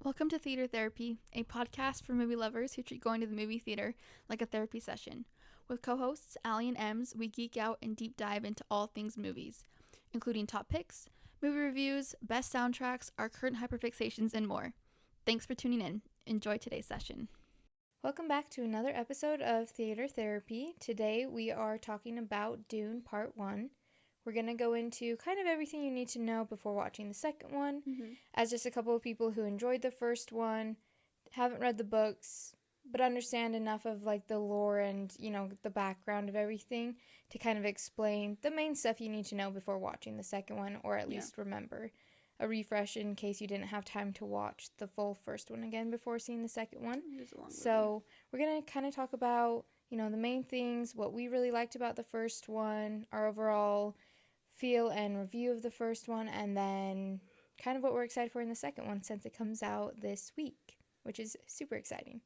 Welcome to Theater Therapy, a podcast for movie lovers who treat going to the movie theater like a therapy session. With co-hosts Aly and Ems, we geek out and deep dive into all things movies, including top picks, movie reviews, best soundtracks, our current hyperfixations, and more. Thanks for tuning in. Enjoy today's session. Welcome back to another episode of Theater Therapy. Today we are talking about Dune Part 1. We're going to go into kind of everything you need to know before watching the second one. As just a couple of people who enjoyed the first one, haven't read the books, but understand enough of like the lore and, the background of everything to kind of explain the main stuff you need to know before watching the second one, or at least remember. A refresh in case you didn't have time to watch the full first one again before seeing the second one. So we're going to kind of talk about, the main things, what we really liked about the first one, our overall feel and review of the first one, and then kind of what we're excited for in the second one since it comes out this week, which is super exciting.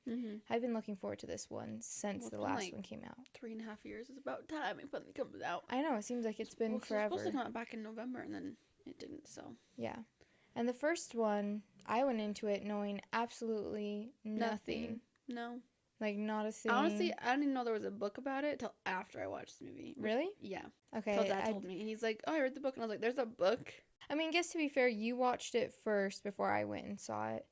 I've been looking forward to this one since the last one came out. 3.5 years is about time it finally comes out. I know, it seems like it's been forever. It was supposed to come out back in November, and then it didn't, so. Yeah. And the first one, I went into it knowing absolutely nothing. No. Like, not a thing. Honestly, I didn't even know there was a book about it till after I watched the movie. Really? Yeah. Okay. Till Dad told me. And he's like, oh, I read the book. And I was like, there's a book? I mean, I guess to be fair, you watched it first before I went and saw it.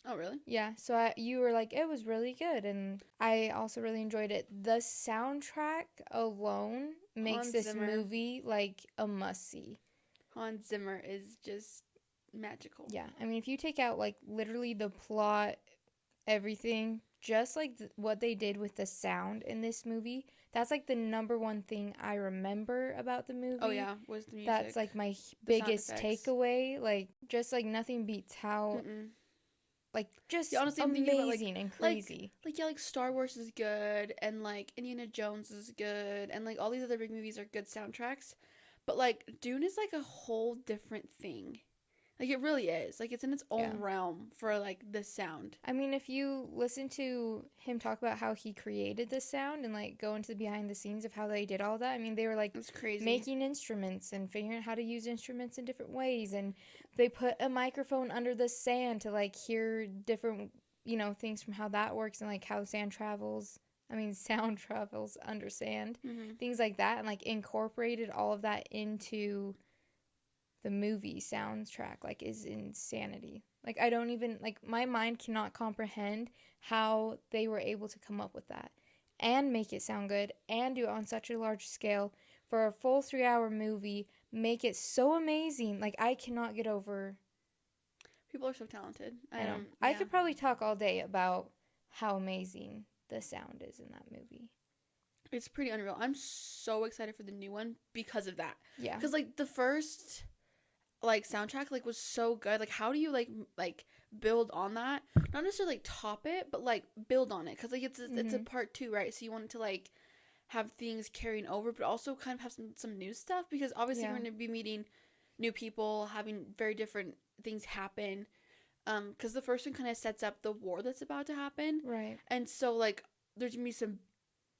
Oh, really? Yeah. So you were like, it was really good. And I also really enjoyed it. The soundtrack alone makes this movie, like, a must-see. Hans Zimmer is just magical. Yeah. I mean, if you take out, like, literally the plot, everything, just like what they did with the sound in this movie, that's like the number one thing I remember about the movie. Oh yeah, was the music. That's like my biggest takeaway. Like, just like nothing beats how like just honestly, amazing about, and crazy. Like Star Wars is good, and like Indiana Jones is good, and like all these other big movies are good soundtracks, but like Dune is like a whole different thing. Like, it really is. Like, it's in its own realm for, like, the sound. I mean, if you listen to him talk about how he created the sound and, like, go into the behind the scenes of how they did all that, I mean, they were, like, it's crazy. Making instruments and figuring out how to use instruments in different ways. And they put a microphone under the sand to, like, hear different, things from how that works and, like, how sound travels under sand. Things like that. And, like, incorporated all of that into the movie soundtrack, like, is insanity. Like, I don't even, like, my mind cannot comprehend how they were able to come up with that and make it sound good and do it on such a large scale for a full 3-hour movie, make it so amazing. Like, I cannot get over. People are so talented. I know. I could probably talk all day about how amazing the sound is in that movie. It's pretty unreal. I'm so excited for the new one because of that. Yeah. Because, like, the first, like, soundtrack, like, was so good. Like, how do you, like build on that? Not necessarily, like, top it, but, like, build on it. Because, like, it's a part 2, right? So you want it to, like, have things carrying over, but also kind of have some new stuff. Because, obviously, we're going to be meeting new people, having very different things happen. Because the first one kind of sets up the war that's about to happen. Right. And so, like, there's going to be some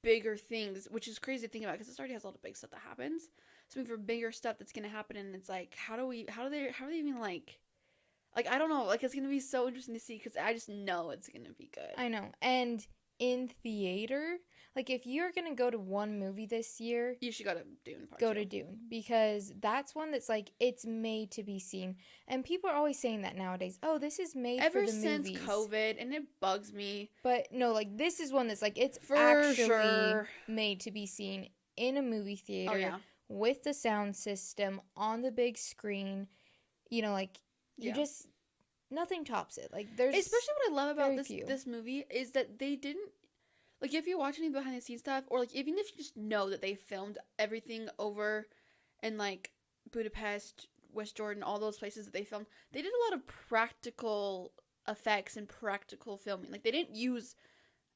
bigger things, which is crazy to think about because it already has a lot of big stuff that happens. So for bigger stuff that's gonna happen, and it's like, how do they even like I don't know, like, it's gonna be so interesting to see because I just know it's gonna be good. I know. And in theater, like, if you're gonna go to one movie this year, you should go to Dune. Go to Dune, because that's one that's like, it's made to be seen, and people are always saying that nowadays. Oh, this is made for the movies. Ever since COVID, and it bugs me. But no, like, this is one that's like, it's actually made to be seen in a movie theater. Oh, yeah. With the sound system on the big screen, like, you just, nothing tops it. Like, there's especially what I love about this movie is that they didn't, like, if you watch any behind the scenes stuff, or like even if you just know that they filmed everything over in, like, Budapest, West Jordan, all those places that they filmed, they did a lot of practical effects and practical filming. Like, they didn't use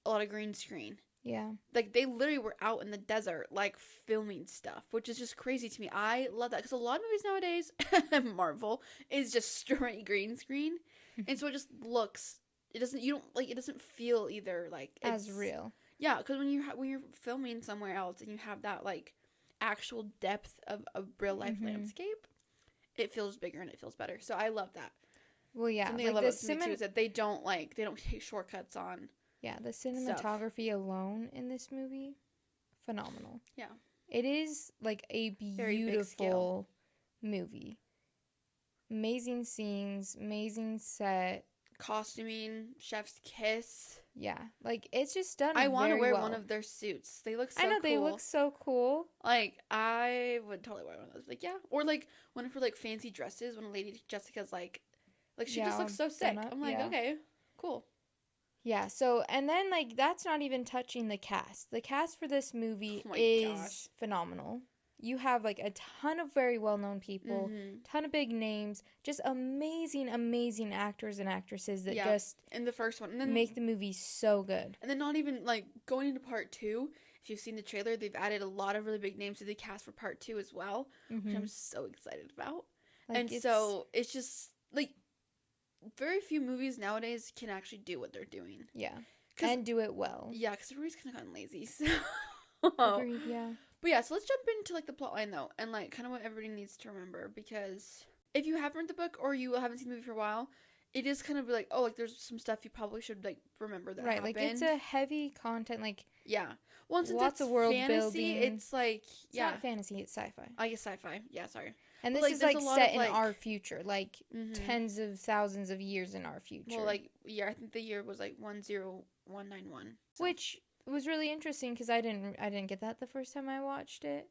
a lot of green screen. Yeah. Like, they literally were out in the desert, like, filming stuff, which is just crazy to me. I love that, because a lot of movies nowadays, Marvel, is just straight green screen. And so it just looks, it doesn't feel either, like, as real. Yeah, because when you're filming somewhere else and you have that, like, actual depth of a real life landscape, it feels bigger and it feels better. So I love that. Well, yeah. Something I love about this movie too is that they don't take shortcuts on. Yeah, the cinematography stuff alone in this movie, phenomenal. Yeah. It is like a beautiful movie. Amazing scenes, amazing set. Costuming, chef's kiss. Yeah, like it's just done. I want to wear one of their suits. They look so cool. I know they look so cool. Like I would totally wear one of those. Like yeah, or like one of her like fancy dresses. When Lady Jessica's like she just looks so sick. I'm like okay, cool. Yeah. So and then like that's not even touching the cast. The cast for this movie is phenomenal. You have like a ton of very well-known people, ton of big names, just amazing, amazing actors and actresses that just in the first one and then, make the movie so good. And then not even like going into part 2, if you've seen the trailer, they've added a lot of really big names to the cast for part 2 as well, which I'm so excited about. Like, and so it's just like very few movies nowadays can actually do what they're doing. Yeah, and do it well. Yeah, because everybody's kind of gotten lazy. So. Agreed, yeah. But yeah, so let's jump into like the plot line though, and like kind of what everybody needs to remember, because if you haven't read the book or you haven't seen the movie for a while, it is kind of like, oh, like there's some stuff you probably should like remember that happened. Like it's a heavy content, like well, since lots it's of world fantasy, building. It's like it's not fantasy, it's sci-fi. I guess sci-fi. Yeah, sorry. And this is like set in our future, like tens of thousands of years in our future. Well, like I think the year was like 10191, which was really interesting because I didn't get that the first time I watched it.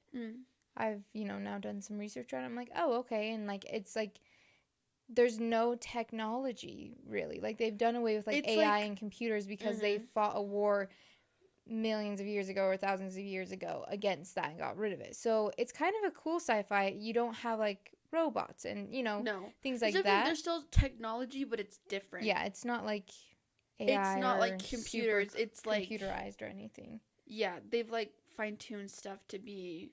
I've now done some research on it. I'm like, oh, okay, and like it's like there's no technology really. Like they've done away with like AI and computers because they fought a war millions of years ago or thousands of years ago against that and got rid of it. So it's kind of a cool sci-fi. You don't have like robots and things like that. There's still technology, but it's different. Yeah, it's not like AI, it's not like computers. It's like computerized or anything. Yeah, they've like fine-tuned stuff to be.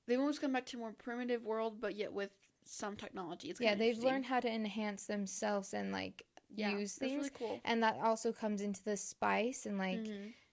They've almost come back to a more primitive world, but yet with some technology. It's they've learned how to enhance themselves and like use things. Really cool. And that also comes into the spice and like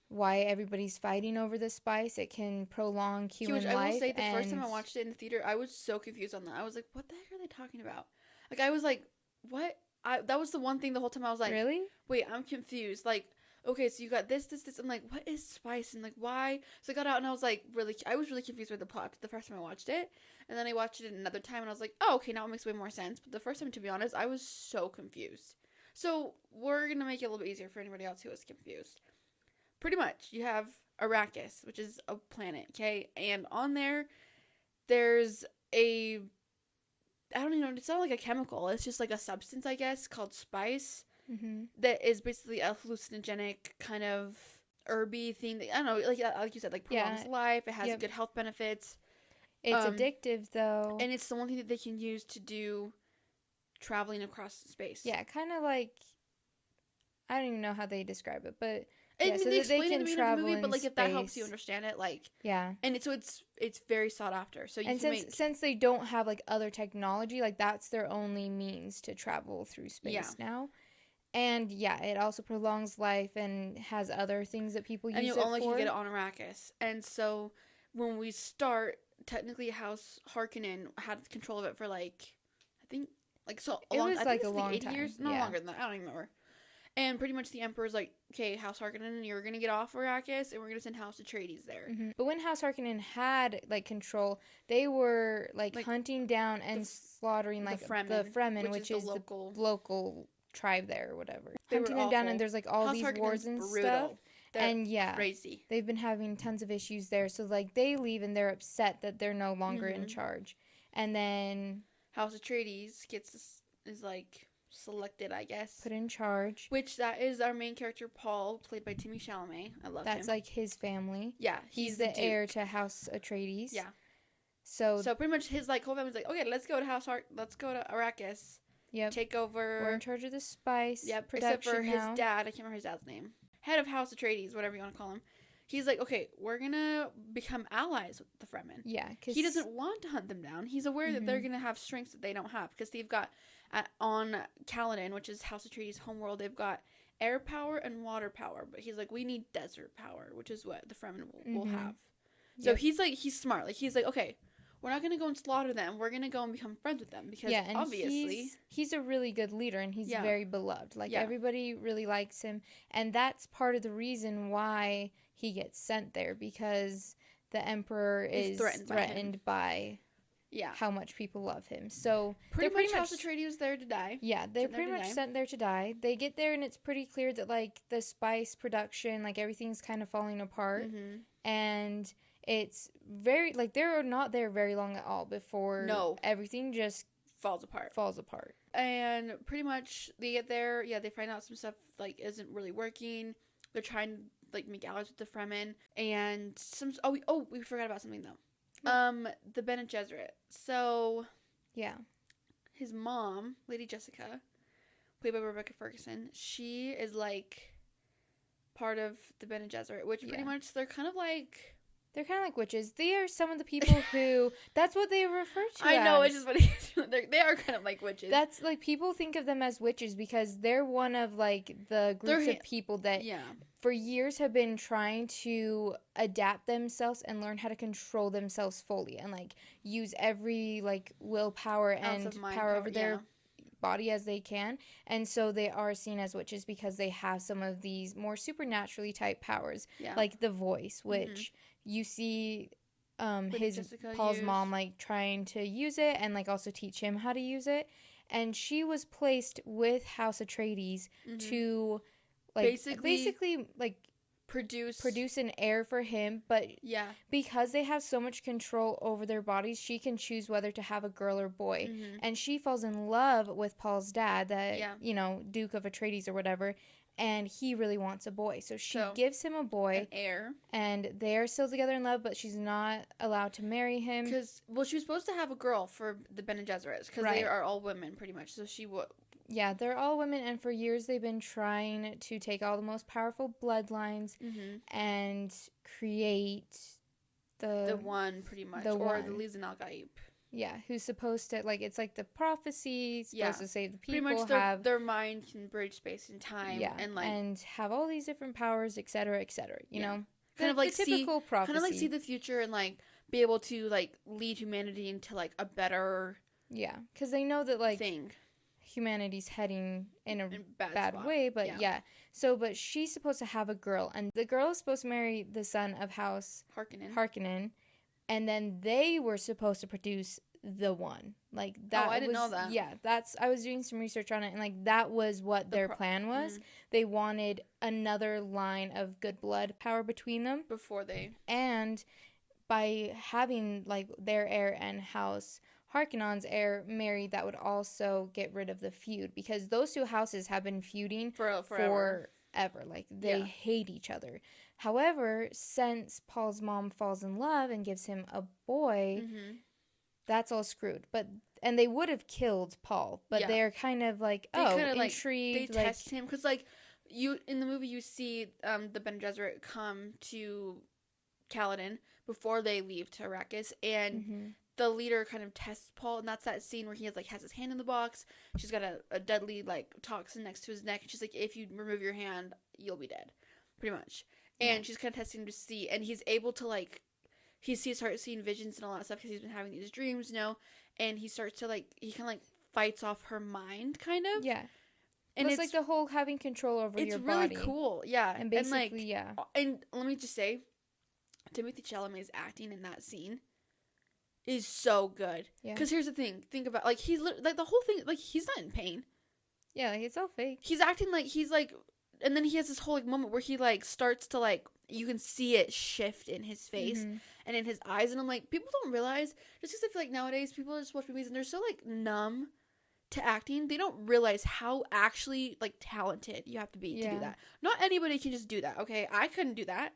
why everybody's fighting over the spice. It can prolong human life. I will say the first time I watched it in the theater, I was so confused on that. I was like, "What the heck are they talking about?" Like I was like, "What?" That was the one thing the whole time I was like, really? Wait, I'm confused. Like, okay, so you got this. I'm like, what is spice? And like, why? So I got out and I was like, I was really confused with the plot the first time I watched it. And then I watched it another time and I was like, oh, okay, now it makes way more sense. But the first time, to be honest, I was so confused. So we're going to make it a little bit easier for anybody else who is confused. Pretty much, you have Arrakis, which is a planet, okay? And on there's a... I don't even know, it's not like a chemical. It's just like a substance, I guess, called spice that is basically a hallucinogenic kind of herby thing. I don't know, like you said, like prolongs life. It has good health benefits. It's addictive, though. And it's the one thing that they can use to do traveling across space. Yeah, kind of like, I don't even know how they describe it, but... And so they explain can it in the movie, but like if that helps you understand it, like and it's very sought after. So since they don't have like other technology, like that's their only means to travel through space now. And it also prolongs life and has other things that people use it for. And you only can get it on Arrakis. And so when we start, technically House Harkonnen had control of it for like I think like so it was like a long 80 time. years, no longer than that. I don't even remember. And pretty much the Emperor's like, okay, House Harkonnen, you're going to get off Arrakis, and we're going to send House Atreides there. But when House Harkonnen had, like, control, they were, like hunting down and slaughtering, like, the Fremen, which is the local tribe there or whatever. Hunting them down, and there's, like, all these wars and stuff. And, crazy. They've been having tons of issues there. So, like, they leave, and they're upset that they're no longer in charge. And then... House Atreides is, like... selected, I guess. Put in charge. Which that is our main character, Paul, played by Timothée Chalamet. I love him. That's like his family. Yeah. He's the heir to House Atreides. Yeah. So pretty much his like whole family's like, okay, let's go to Arrakis. Yep. Take over. We're in charge of the spice. Yep. Except for his dad. I can't remember his dad's name. Head of House Atreides, whatever you want to call him. He's like, okay, we're going to become allies with the Fremen. Yeah. Cause he doesn't want to hunt them down. He's aware that they're going to have strengths that they don't have. Because they've got, on Caladan, which is House Atreides' homeworld, they've got air power and water power. But he's like, we need desert power, which is what the Fremen will have. So he's like, he's smart. Like, he's like, okay, we're not going to go and slaughter them. We're going to go and become friends with them because and obviously he's a really good leader and he's very beloved. Like everybody really likes him, and that's part of the reason why he gets sent there, because the Emperor is threatened by how much people love him. So pretty much House Atreides there to die. Yeah, they're pretty much sent there to die. They get there and it's pretty clear that like the spice production, like everything's kind of falling apart, and it's very like they're not there very long at all before everything just falls apart. And pretty much they get there, they find out some stuff like isn't really working. They're trying to like make allies with the Fremen, and we forgot about something though. The Bene Gesserit. So his mom, Lady Jessica, played by Rebecca Ferguson, she is like part of the Bene Gesserit, which pretty much they're kind of like witches. They are some of the people who that's what they refer to I know, it's just funny. They are kind of like witches. That's like people think of them as witches because they're one of like the groups of people that for years have been trying to adapt themselves and learn how to control themselves fully and like use every like willpower and power over their body as they can. And so they are seen as witches because they have some of these more supernaturally type powers, like the voice, which you see Paul's mom like trying to use it and like also teach him how to use it. And she was placed with House Atreides to like basically like produce an heir for him, but because they have so much control over their bodies, she can choose whether to have a girl or boy. And she falls in love with Paul's dad, Duke of Atreides or whatever, and he really wants a boy, so she gives him a boy, an heir, and they're still together in love, but she's not allowed to marry him because she was supposed to have a girl for the Bene Gesserit because they are all women pretty much, so she would. Yeah, they're all women, and for years they've been trying to take all the most powerful bloodlines and create the one, pretty much, or the Lisan al-Gaib. Yeah, who's supposed to, like, it's like the prophecy, supposed to save the people. Pretty much their mind can bridge space and time. Yeah, and have all these different powers, etc., you know? Kind of like the typical prophecy. Kind of like see the future and, like, be able to, like, lead humanity into, like, a better because they know that, like, humanity's heading in a bad way, but but she's supposed to have a girl, and the girl is supposed to marry the son of House Harkonnen, and then they were supposed to produce the one. Like that I didn't know that. Yeah, I was doing some research on it, and like that was what their plan was. They wanted another line of good blood power between them and by having like their heir and House Harkonnen's heir married, that would also get rid of the feud, because those two houses have been feuding forever. Like they hate each other. However, since Paul's mom falls in love and gives him a boy, that's all screwed. And they would have killed Paul, but they're kind of like intrigued. They test him because like in the movie you see the Bene Gesserit come to Kaladin before they leave to Arrakis, and the leader kind of tests Paul, and that's that scene where he has his hand in the box. She's got a deadly like toxin next to his neck, and she's like, if you remove your hand, you'll be dead, pretty much. And she's kind of testing to see, and he's able to like, starts seeing visions and all that stuff because he's been having these dreams, and he starts to like, he kind of like fights off her mind, kind of. Yeah. And it's like the whole having control over your body. It's really cool, yeah. And basically, And let me just say, Timothée Chalamet's acting in that scene is so good. Yeah. Because here's the thing. Think about, like, he's, like, the whole thing, like, he's not in pain. Yeah, like, it's all fake. He's acting like he's, like, and then he has this whole, like, moment where he, like, starts to, like, you can see it shift in his face and in his eyes. And I'm like, people don't realize, just because I feel like nowadays people just watch movies and they're so, like, numb to acting. They don't realize how actually, like, talented you have to be to do that. Not anybody can just do that, okay? I couldn't do that.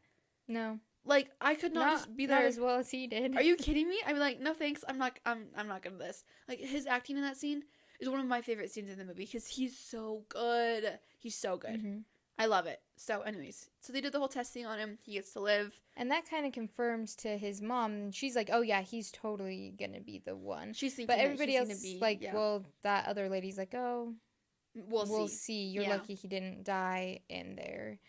No. Like, I could not just be there. Not as well as he did. Are you kidding me? I'm like, no thanks. I'm not good at this. Like, his acting in that scene is one of my favorite scenes in the movie because he's so good. He's so good. I love it. So, anyways, so they did the whole testing on him. He gets to live. And that kind of confirms to his mom. She's like, oh, yeah, he's totally going to be the one. She's thinking but everybody else is like, well, that other lady's like, oh, we'll see. You're lucky he didn't die in there.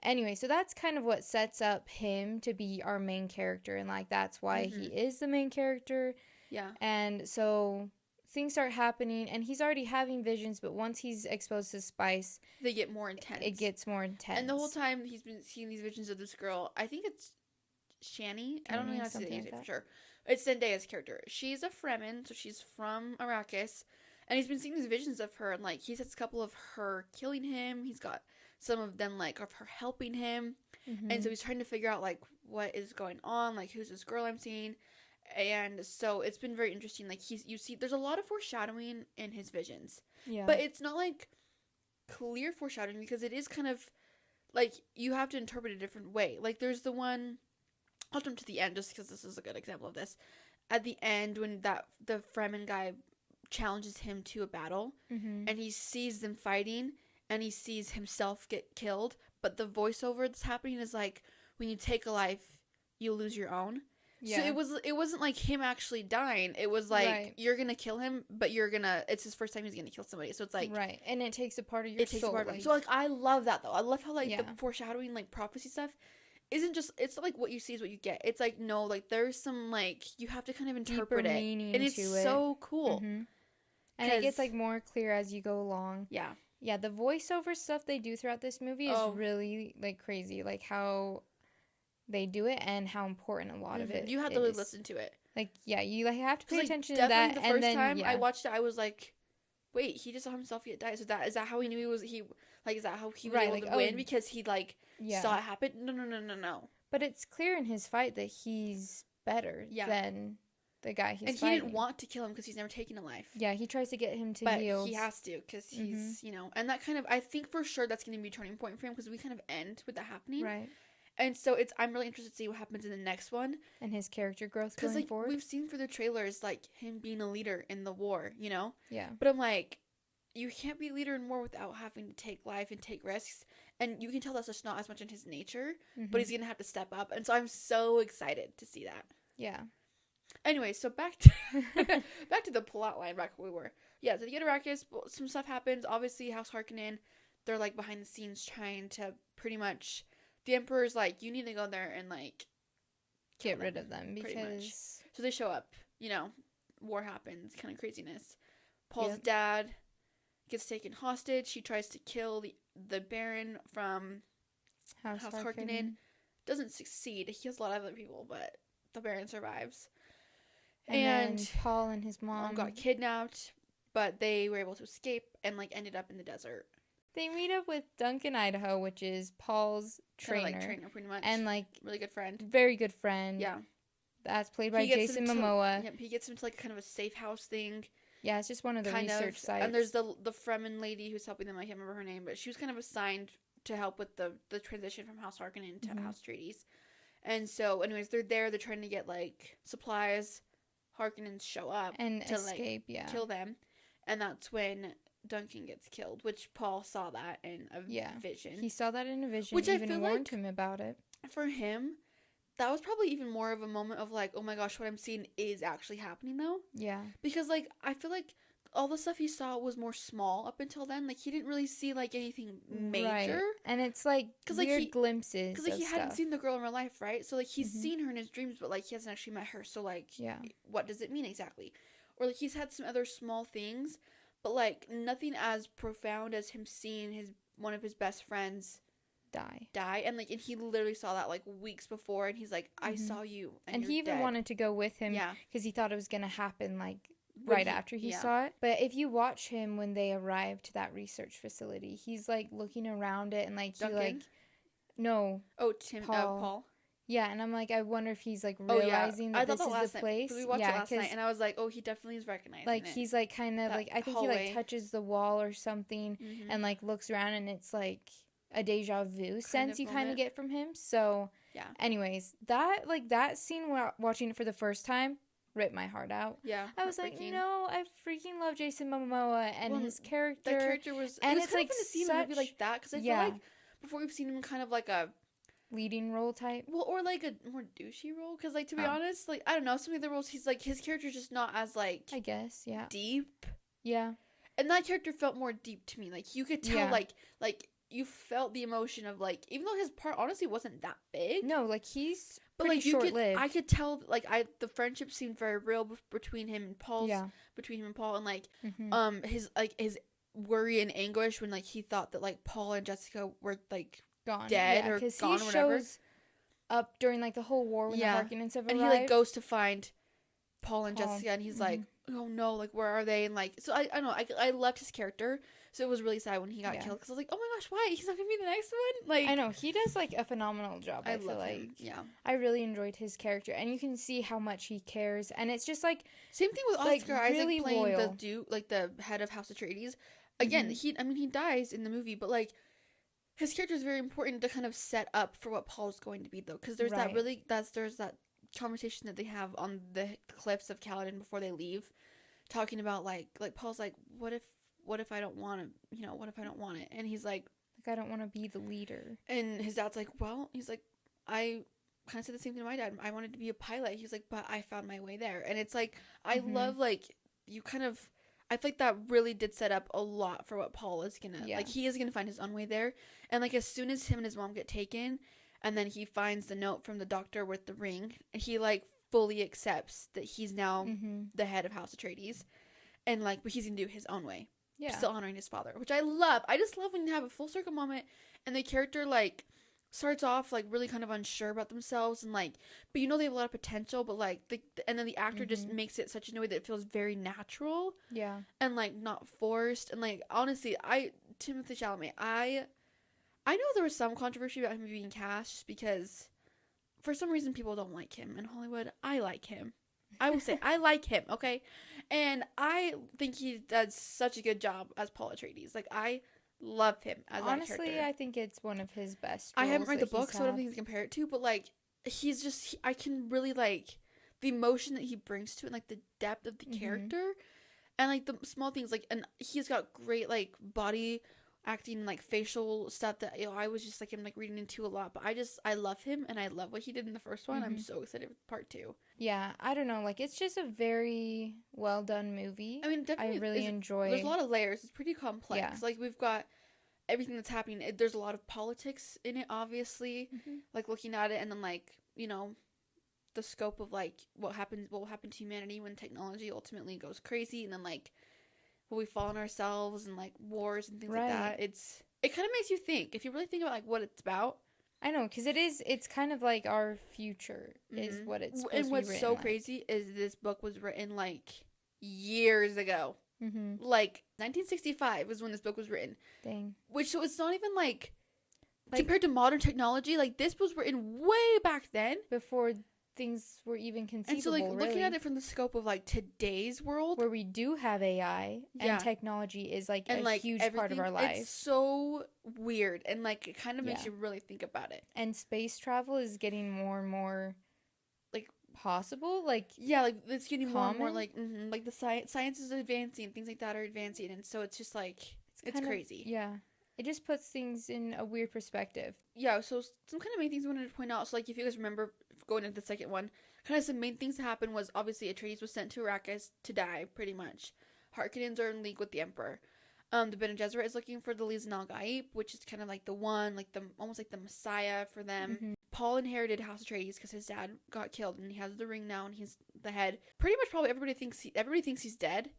anyway, so that's kind of what sets up him to be our main character, and like that's why he is the main character. Yeah. And so things start happening, and he's already having visions, but once he's exposed to spice, they get more intense. It gets more intense. And the whole time he's been seeing these visions of this girl. I think it's Shani. I don't know how to say it for sure. It's Zendaya's character. She's a Fremen, so she's from Arrakis. And he's been seeing these visions of her, and like he sets a couple of her killing him. He's got some of them like of her helping him. And so he's trying to figure out like what is going on, like who's this girl I'm seeing. And so it's been very interesting. Like you see there's a lot of foreshadowing in his visions. Yeah. But it's not like clear foreshadowing, because it is kind of like you have to interpret it a different way. Like there's the one, I'll jump to the end just because this is a good example of this. At the end, when the Fremen guy challenges him to a battle, and he sees them fighting, and he sees himself get killed, but the voiceover that's happening is like, when you take a life, you lose your own. Yeah. So it wasn't like him actually dying. It was like, you're gonna kill him, but it's his first time he's gonna kill somebody. So it's like, right, and it takes a part of your soul. Like, so like I love that though. I love how like the foreshadowing, like prophecy stuff, isn't just, it's not like what you see is what you get. It's like, no, like there's some like you have to kind of interpret it, and it's so cool. And it gets like more clear as you go along. Yeah. Yeah, the voiceover stuff they do throughout this movie is really like crazy. Like how they do it and how important a lot of it. You have to really listen to it. Like, yeah, you like have to pay attention to that. The first time I watched it, I was like, wait, he just saw himself get died. So is that how he knew is that how he was able to win, because he like saw it happen? No. But it's clear in his fight that he's better than the guy he's fighting. And he didn't want to kill him because he's never taken a life. Yeah, he tries to get him to heal. But he has to, because he's, and that kind of, I think for sure that's going to be a turning point for him, because we kind of end with that happening. Right. And so I'm really interested to see what happens in the next one. And his character growth going like, forward. We've seen for the trailers, like, him being a leader in the war, Yeah. But I'm like, you can't be a leader in war without having to take life and take risks. And you can tell that's just not as much in his nature, but he's going to have to step up. And so I'm so excited to see that. Yeah. Anyway, so back to the plot line, back where we were. Yeah, so they get Arrakis, some stuff happens. Obviously, House Harkonnen, they're, like, behind the scenes trying to pretty much... The Emperor's like, you need to go there and, like... Get rid of them, because... So they show up, war happens, kind of craziness. Paul's dad gets taken hostage. He tries to kill the Baron from House Harkonnen. Doesn't succeed. He kills a lot of other people, but the Baron survives. And then Paul and his mom got kidnapped, but they were able to escape and, like, ended up in the desert. They meet up with Duncan Idaho, which is Paul's trainer. Kind of like trainer, pretty much. And, like... Really good friend. Very good friend. Yeah. That's played by Jason Momoa. Yep, he gets him to, like, kind of a safe house thing. Yeah, it's just one of the research sites. And there's the Fremen lady who's helping them. I can't remember her name, but she was kind of assigned to help with the transition from House Harkonnen to House Atreides. And so, anyways, they're there. They're trying to get, like, supplies. Harkonnens show up. And to, escape, like, kill them. And that's when Duncan gets killed, which Paul saw that in a vision. He saw that in a vision, which even warned him about it. For him, that was probably even more of a moment of like, oh my gosh, what I'm seeing is actually happening though. Yeah. Because like, I feel like all the stuff he saw was more small up until then. Like, he didn't really see like anything major. Right. And it's like weird glimpses. Because like he hadn't seen the girl in real life, right? So like he's seen her in his dreams, but like he hasn't actually met her. So like, what does it mean exactly? Or like he's had some other small things, but like nothing as profound as him seeing one of his best friends die. And like, and he literally saw that like weeks before, and he's like, I saw you, and he even dead. wanted to go with him, because he thought it was gonna happen like right after he saw it. But if you watch him when they arrive to that research facility, he's like looking around it, and like Duncan? he like Paul. Yeah, and I'm like, I wonder if he's like realizing that this is the place. We watched it last night, and I was like, oh, he definitely is recognizing like, it. He's like kind of like, I think hallway. He like touches the wall or something, and like looks around, and it's like a deja vu sense you kind of get from him. So yeah. Anyways, that scene watching it for the first time ripped my heart out. Yeah, I was like, no, I freaking love Jason Momoa and his character. The character was, and it's like fun to see him in a movie like that, because I feel like before we've seen him kind of like a leading role type, or like a more douchey role, because like, to be honest, like, I don't know, some of the roles he's like, his character's just not as like, I guess, deep, and that character felt more deep to me. Like, you could tell like you felt the emotion of, like, even though his part honestly wasn't that big. No, like, he's but pretty like, short-lived. I could tell, like, the friendship seemed very real between him and Paul, and, like, his worry and anguish when, like, he thought that, like, Paul and Jessica were, like, gone. dead or gone or whatever. Shows up during, like, the whole war when the Harkonnens have arrived. And he, like, goes to find Paul and Jessica, and he's like, oh no, like, where are they? And, like, so I don't know, I loved his character, so it was really sad when he got killed, because I was like, oh my gosh, why? He's not gonna be the next one? Like, I know, he does, like, a phenomenal job. I feel like him. Yeah, I really enjoyed his character, and you can see how much he cares, and it's just, like, same thing with Oscar Isaac really playing loyal. the head of House Atreides. Again, he dies in the movie, but, like, his character is very important to kind of set up for what Paul's going to be, though, because there's there's that conversation that they have on the cliffs of Caladan before they leave, talking about, like Paul's like, what if I don't want to, what if I don't want it? And he's like I don't want to be the leader. And his dad's like, well, he's like, I kind of said the same thing to my dad. I wanted to be a pilot. He's like, but I found my way there. And it's like, I love, like, you kind of, I think that really did set up a lot for what Paul is gonna, like, he is gonna find his own way there. And, like, as soon as him and his mom get taken, and then he finds the note from the doctor with the ring, and he, like, fully accepts that he's now the head of House Atreides, and, like, but he's gonna do it his own way. Yeah. Still honoring his father, which I love. I just love when you have a full circle moment, and the character, like, starts off, like, really kind of unsure about themselves, and, like, but you know they have a lot of potential, but, like, and then the actor just makes it such a way that it feels very natural. Yeah. And, like, not forced. And, like, honestly, Timothée Chalamet, I know there was some controversy about him being cast just because for some reason people don't like him in Hollywood. I like him. I will say I like him, okay? And I think he does such a good job as Paul Atreides. Like, I love him as that character. Honestly, I think it's one of his best roles. I haven't read the book, so I don't think to compare it to, but, like, he's just, I can really, like, the emotion that he brings to it, and, like, the depth of the character, and, like, the small things, like, and he's got great, like, body acting and, like, facial stuff that, I was just, like, I'm, like, reading into a lot, but I love him, and I love what he did in the first one. I'm so excited for part 2. Yeah, I don't know, like, it's just a very well done movie. I mean, definitely, I really enjoy. There's a lot of layers. It's pretty complex. Yeah. Like, we've got everything that's happening. There's a lot of politics in it, obviously, like, looking at it, and then, like, the scope of, like, what will happen to humanity when technology ultimately goes crazy, and then, like, will we fall on ourselves, and, like, wars and things like that. It kind of makes you think, if you really think about, like, what it's about. I know, because it's kind of like our future is what it's supposed to be written. And what's so crazy is this book was written, like, years ago. Like, 1965 was when this book was written. Dang. Which, so it's not even, like, compared to modern technology, like, this was written way back then. Before things were even conceivable. And so, like, looking at it from the scope of, like, today's world, where we do have AI and technology is, like, a huge part of our lives. It's so weird, and, like, it kind of makes you really think about it. And space travel is getting more and more, like, possible, like, like, it's getting more and more, like, like, the science is advancing, things like that are advancing, and so it's just, like, it's crazy. It just puts things in a weird perspective. Yeah, so some kind of main things I wanted to point out. So, like, if you guys remember going into the second one, kind of some main things that happened was, obviously, Atreides was sent to Arrakis to die, pretty much. Harkonnens are in league with the Emperor. The Bene Gesserit is looking for the Lisan al Gaib, which is kind of like the one, like, almost like the messiah for them. Paul inherited House Atreides because his dad got killed, and he has the ring now, and he's the head. Pretty much probably everybody thinks he's dead.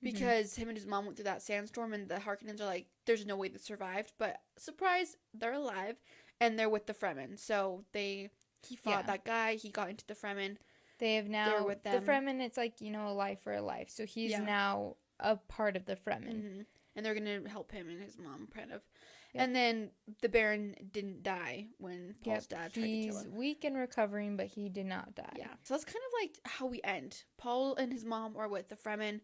Because him and his mom went through that sandstorm, and the Harkonnens are like, there's no way they survived. But, surprise, they're alive, and they're with the Fremen. So, he fought that guy, he got into the Fremen. They have now, with them. The Fremen, it's like, a life for a life. So, he's now a part of the Fremen. And they're going to help him and his mom, kind of. Yep. And then the Baron didn't die when Paul's dad tried to kill him. He's weak and recovering, but he did not die. Yeah. So that's kind of like how we end. Paul and his mom are with the Fremen.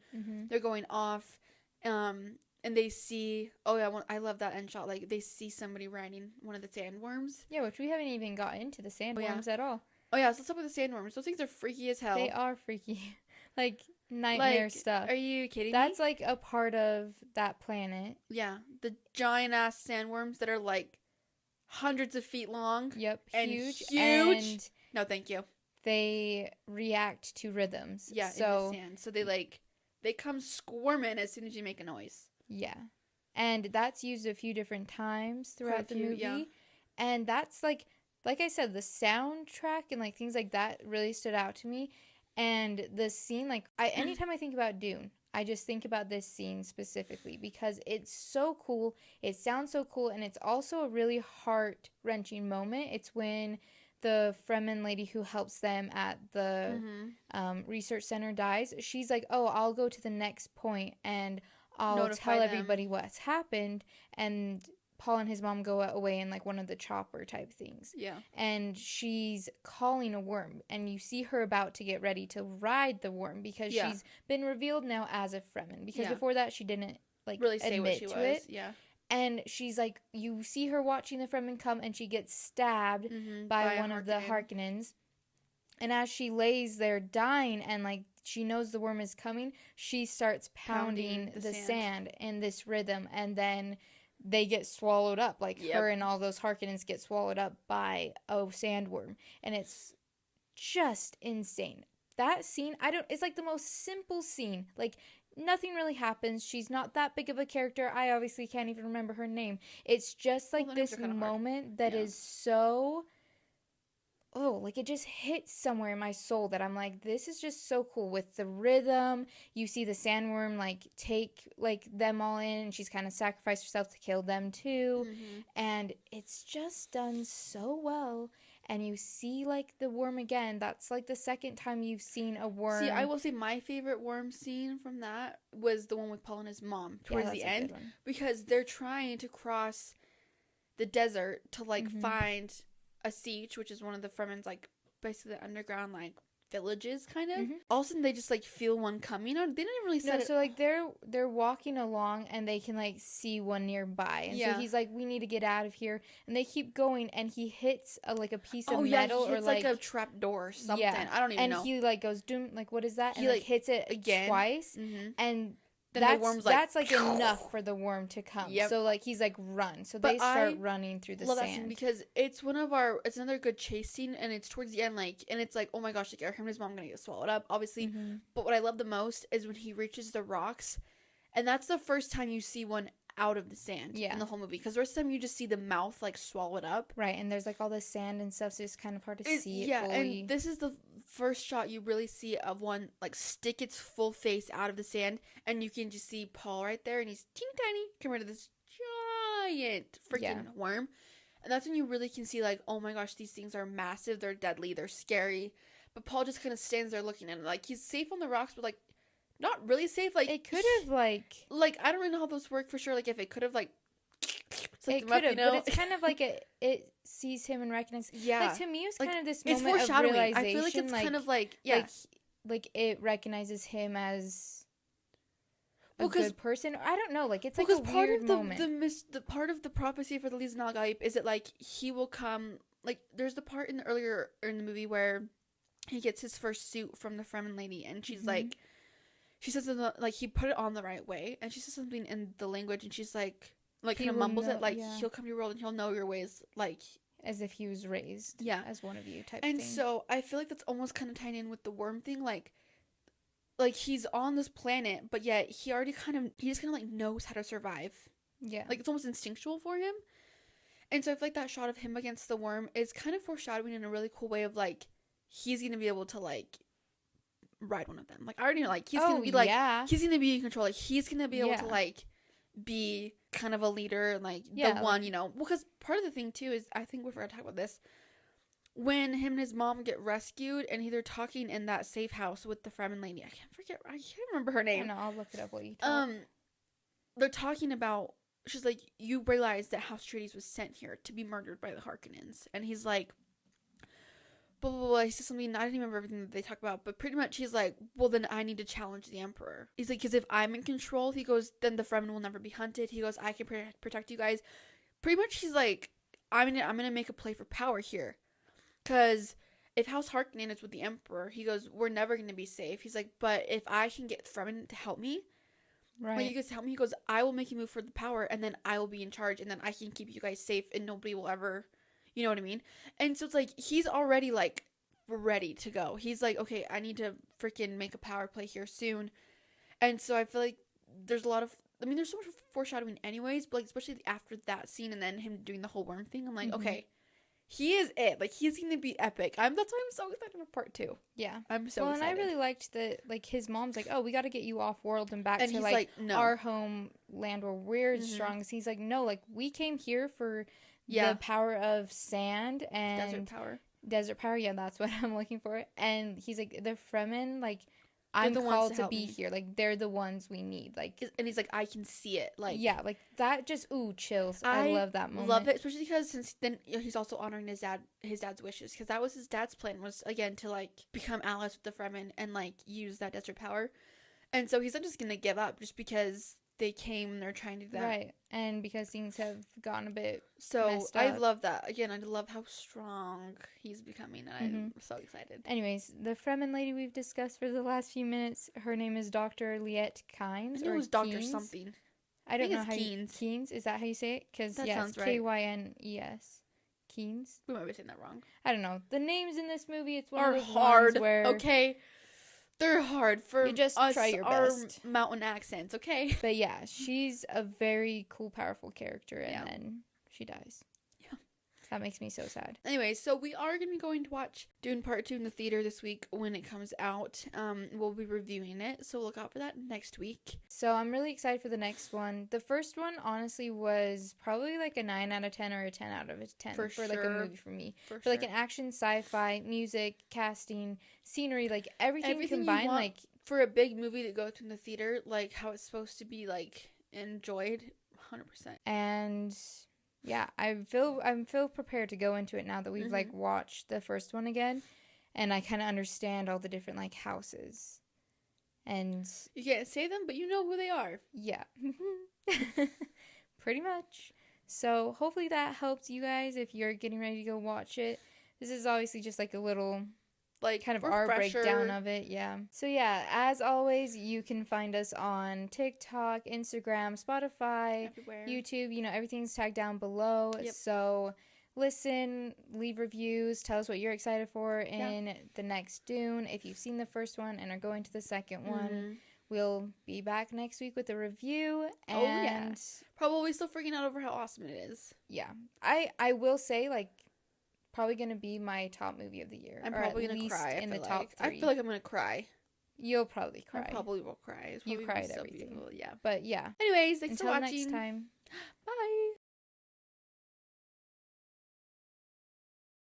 They're going off. And they see... Oh, yeah, I love that end shot. Like, they see somebody riding one of the sandworms. Yeah, which we haven't even got into the sandworms at all. Oh, yeah. So what's up with the sandworms? Those things are freaky as hell. They are freaky. Like... nightmare stuff. Are you kidding me? That's like a part of that planet. Yeah, the giant ass sandworms that are like hundreds of feet long. Yep, and huge. And no, thank you. They react to rhythms. Yeah, in the sand. So they come squirming as soon as you make a noise. Yeah. And that's used a few different times throughout the movie. Yeah. And that's like I said, the soundtrack and like things like that really stood out to me. And the scene, like anytime I think about Dune, I just think about this scene specifically because it's so cool. It sounds so cool, and it's also a really heart-wrenching moment. It's when the Fremen lady who helps them at the research center dies. She's like, oh, I'll go to the next point and I'll tell everybody what's happened. And Paul and his mom go away in like one of the chopper type things. Yeah. And she's calling a worm, and you see her about to get ready to ride the worm because she's been revealed now as a Fremen. Because before that she didn't like really say admit what she to was. It. Yeah. And she's like, you see her watching the Fremen come, and she gets stabbed by one of the Harkonnens. And as she lays there dying, and like she knows the worm is coming, she starts pounding the sand in this rhythm, and then they get swallowed up. Like her and all those Harkonnens get swallowed up by a sandworm, and it's just insane. That scene, it's like the most simple scene. Like, nothing really happens. She's not that big of a character. I obviously can't even remember her name. It's just like this moment that is so... Oh, like it just hits somewhere in my soul that I'm like, this is just so cool with the rhythm. You see the sandworm like take like them all in, and she's kind of sacrificed herself to kill them too. And it's just done so well. And you see like the worm again. That's like the second time you've seen a worm. See, I will say my favorite worm scene from that was the one with Paul and his mom towards the end, because they're trying to cross the desert to like find a siege, which is one of the Fremen's like basically the underground like villages kind of. All of a sudden they just like feel one coming. They didn't really say so like they're walking along, and they can like see one nearby, and so he's like, we need to get out of here, and they keep going, and he hits a piece of metal, or like a trap door or something. I don't even know. And he like goes, doom, like what is that? He and like hits it again twice, and then the worm's like, that's like enough for the worm to come. So like he's like, run. So they start running through the sand. That scene because it's another good chase scene, and it's towards the end, like, and it's like, oh my gosh, like him and his mom gonna get swallowed up, obviously. But what I love the most is when he reaches the rocks, and that's the first time you see one out of the sand in the whole movie, because the rest of the time you just see the mouth like swallowed up, right? And there's like all the sand and stuff, so it's kind of hard to see it fully. And this is the first shot you really see of one like stick its full face out of the sand, and you can just see Paul right there, and he's teeny tiny compared to this giant freaking worm. And that's when you really can see like, oh my gosh, these things are massive, they're deadly, they're scary. But Paul just kind of stands there looking at it, like he's safe on the rocks, but like not really safe. Like it could have like I don't really know how those work for sure. Like if it could have like it could have, but it's kind of like it sees him and recognizes. Yeah, like to me, it's kind of this moment of realization. I feel like it's kind of like like it recognizes him as a good person. I don't know. Like it's like a weird moment. The part of the prophecy for the Liz Nagaib is that like he will come. Like there's the part in the movie where he gets his first suit from the Fremen lady, and she's like. She says like he put it on the right way, and she says something in the language, and she's like kind of mumbles it, like he'll come to your world and he'll know your ways, like as if he was raised as one of you type and thing. So I feel like that's almost kind of tying in with the worm thing, like he's on this planet, but yet he just kind of like knows how to survive. Yeah, like it's almost instinctual for him. And so I feel like that shot of him against the worm is kind of foreshadowing in a really cool way of like he's gonna be able to like ride one of them. Like I already know, like he's gonna be like he's gonna be in control. Like he's gonna be able to like be kind of a leader, like the one, you know. Because part of the thing too is I think we forgot to talk about this. When him and his mom get rescued, and they're talking in that safe house with the Fremen lady. I can't remember her name. I know, I'll look it up while you talk. They're talking about. She's like, you realize that House Atreides was sent here to be murdered by the Harkonnens, and he's like. Blah, blah, blah. He says something, I don't even remember everything that they talk about, but pretty much he's like, well, then I need to challenge the Emperor. He's like, because if I'm in control, he goes, then the Fremen will never be hunted. He goes, I can protect you guys. Pretty much he's like, I'm gonna make a play for power here. Because if House Harkonnen is with the Emperor, he goes, we're never going to be safe. He's like, but if I can get Fremen to help me, right? Like, you guys help me. He goes, I will make you move for the power, and then I will be in charge, and then I can keep you guys safe, and nobody will ever... You know what I mean? And so it's like, he's already, like, ready to go. He's like, okay, I need to freaking make a power play here soon. And so I feel like there's a lot of I mean, there's so much foreshadowing anyways, but like especially after that scene and then him doing the whole worm thing, I'm like, okay, he is it. Like, he's gonna be epic. That's why I'm so excited for part 2. Yeah, I'm so excited. And I really liked that. Like, his mom's like, oh, we got to get you off world and back and to he's like no. our homeland where we're strongest. He's like, no, like we came here for the power of sand and desert power. Yeah, that's what I'm looking for. And he's like, the Fremen, like, I'm called to be here. Like, they're the ones we need. Like, and he's like, I can see it. Like, yeah, like that just chills. I love that moment. Love it, especially because since then he's also honoring his dad's wishes, because that was his dad's plan, was again to like become allies with the Fremen and like use that desert power. And so he's not just gonna give up just because they came and they're trying to do that, right? And because things have gotten a bit I love that. Again, I love how strong he's becoming, and I'm so excited. Anyways, the Fremen lady we've discussed for the last few minutes, her name is Dr. Liette Kynes. It was Dr. something. I don't know how Kynes. Is that how you say it? Because it's right. Kynes. Kynes. We might be saying that wrong. I don't know. The names in this movie, it's one are of those hard. Ones where okay. They're hard for you just us, try your our best. Mountain accents, okay? But yeah, she's a very cool, powerful character, and then she dies. Yeah. That makes me so sad. Anyway, so we are going to be going to watch Dune Part 2 in the theater this week when it comes out. We'll be reviewing it, so look out for that next week. So I'm really excited for the next one. The first one, honestly, was probably like a 9 out of 10 or a 10 out of 10 for like a movie for me. For like an action, sci-fi, music, casting, scenery, like everything combined. Like for a big movie to go to in the theater, like how it's supposed to be like enjoyed, 100%. And yeah, I feel prepared to go into it now that we've like watched the first one again, and I kind of understand all the different like houses. And you can't say them, but you know who they are. Yeah. Pretty much. So hopefully that helps you guys if you're getting ready to go watch it. This is obviously just like a little like kind of refresher. Our breakdown of it. Yeah. So yeah, as always, you can find us on TikTok, Instagram, Spotify, everywhere. YouTube, everything's tagged down below. Yep. So listen, leave reviews, tell us what you're excited for in the next Dune. If you've seen the first one and are going to the second one, we'll be back next week with a review. And probably still freaking out over how awesome it is. Yeah. I will say, like, probably gonna be my top movie of the year. I'm probably gonna cry in the top 3. I feel like I'm gonna cry. You'll probably cry. I probably will cry. You cried everything. Yeah. But yeah. Anyways, thanks for watching. Until next time. Bye.